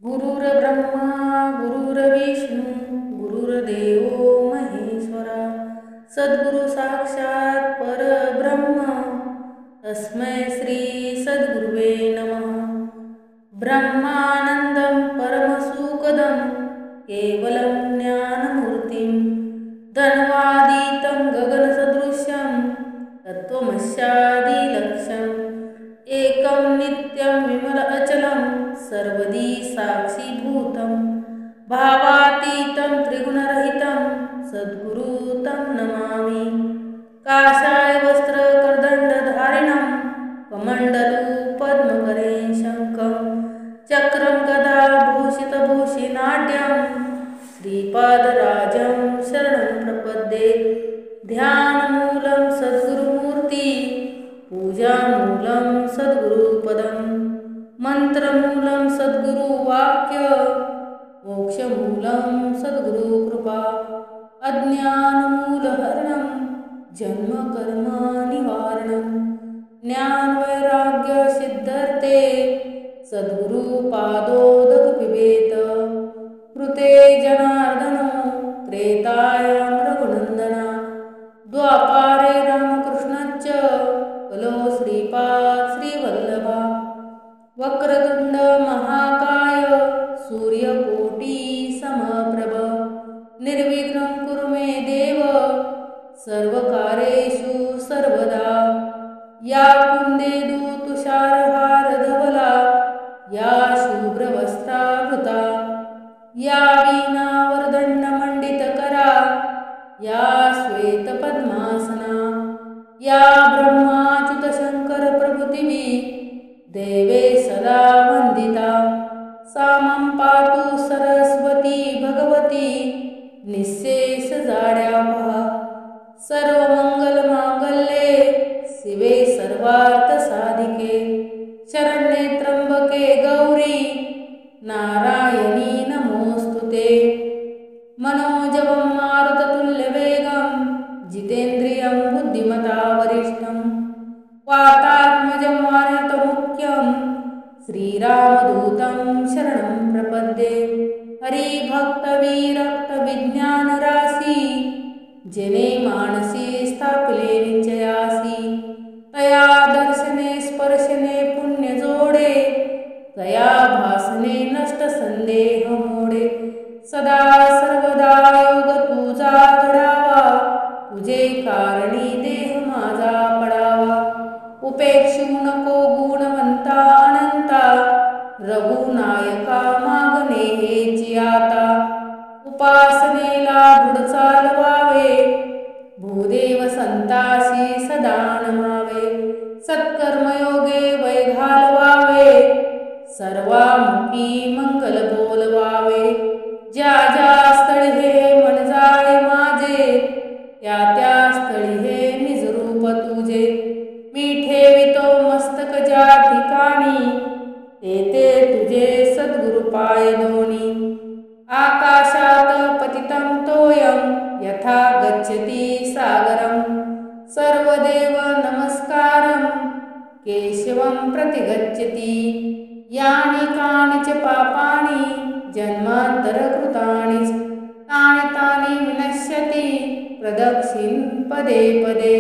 गुरुर्ब्रह्मा गुरुर्विष्णू गुरुर्देवो महेश्वरा सद्गुरु साक्षात परब्रह्म तस्मै श्री सद्गुरुवे नमः। ब्रह्मानंदं परमसुखदं केवलं ज्ञानमूर्तिं धन्वादितं गगनसदृशं तत्त्वमस्यादिलक्ष्यम् एकं नित्यं विमल अचलं सर्वदी साक्षीभूतं भावातीतं त्रिगुणरहितं सद्गुरु तं नमामि। काषाय वस्त्र करदण्डधारिणं कमण्डलु पद्मकरे शङ्खं चक्रं गदा भूषितभूषिनाढ्यं श्रीपादराजं शरणं प्रपद्ये। ध्यानमूलं सद्गुरुमूर्ति पूजामूलं सद्गुरुपदं मंत्रमूलं सद्गुरुवाक्य मोक्षमूलं सद्गुरुकृपा अज्ञानमूलहरणं जन्मकर्मनिवारणं ज्ञानवैराग्यसिद्धर्थे सद्गुरुपादोदकपिबेत। कृते जनार्दनो त्रेतायां रघुनन्दना द्वापारे रामकृष्णश्च कलो श्रीपाद श्रीवल्लभा। वक्रतुंड महाकाय सूर्यकोटि समप्रभ निर्विघ्नं कुरु मे देव सर्वकार्येषु सर्वदा। या कुन्देन्दु तुषारहारधवला या शुभ्रवस्त्रावृता या वीणावरदण्डमण्डितकरा या श्वेतपद्मासना या ब्रह्माच्युतशङ्करप्रभृतिभिः देवे सदा वन्दिता। सा मम पातु सरस्वती भगवती निःशेषजाड्यापहा। सर्वमङ्गलमाङ्गल्ये शिवे सर्वार्थसाधिके शरण्ये त्र्यम्बके गौरी नारायणी नमोऽस्तुते। मनोजवं मारुततुल्यवेगं जितेन्द्रियं बुद्धिमता वरिष्ठं वातात्मजं वानरमुख्यं श्रीरामदूतं शरणं प्रपद्ये। हरिभक्तविरक्तविज्ञानराशि जने मानसे स्थापिले निश्चयासि। तया दर्शने स्पर्शने पुण्यजोडे तया भासने नष्टसंदेह मोडे। सदा सर्वदा योग तुझा घडावा तुझे कारणी देह माझा पडावा। उपेक्षू नको गुणवंता अनंता रघुनायका मागणे हेची आता। उपासनेला दृढ चालवावे भूदेव संतासी सदा नमावे। सत्कर्मयोगे वय घालवावे सर्वामुखी मंगल बोलवावे। ज्या ज्या स्थळी हे मन जाळे माझे त्या त्या स्थळी हे निजरूप तुझे। मी ठेवितो मस्तक ज्या ठिकाणी ते तुझे सद्गुरु पाय दोनी। आकाशात पतितं तोयं यथा गच्छति सागरं सर्वदेव नमस्कारं केशवं प्रति गच्छति। यानि कानि च पापानि जन्मान्तरकृतानि तानि तानि विनश्यति प्रदक्षिण पदे पदे।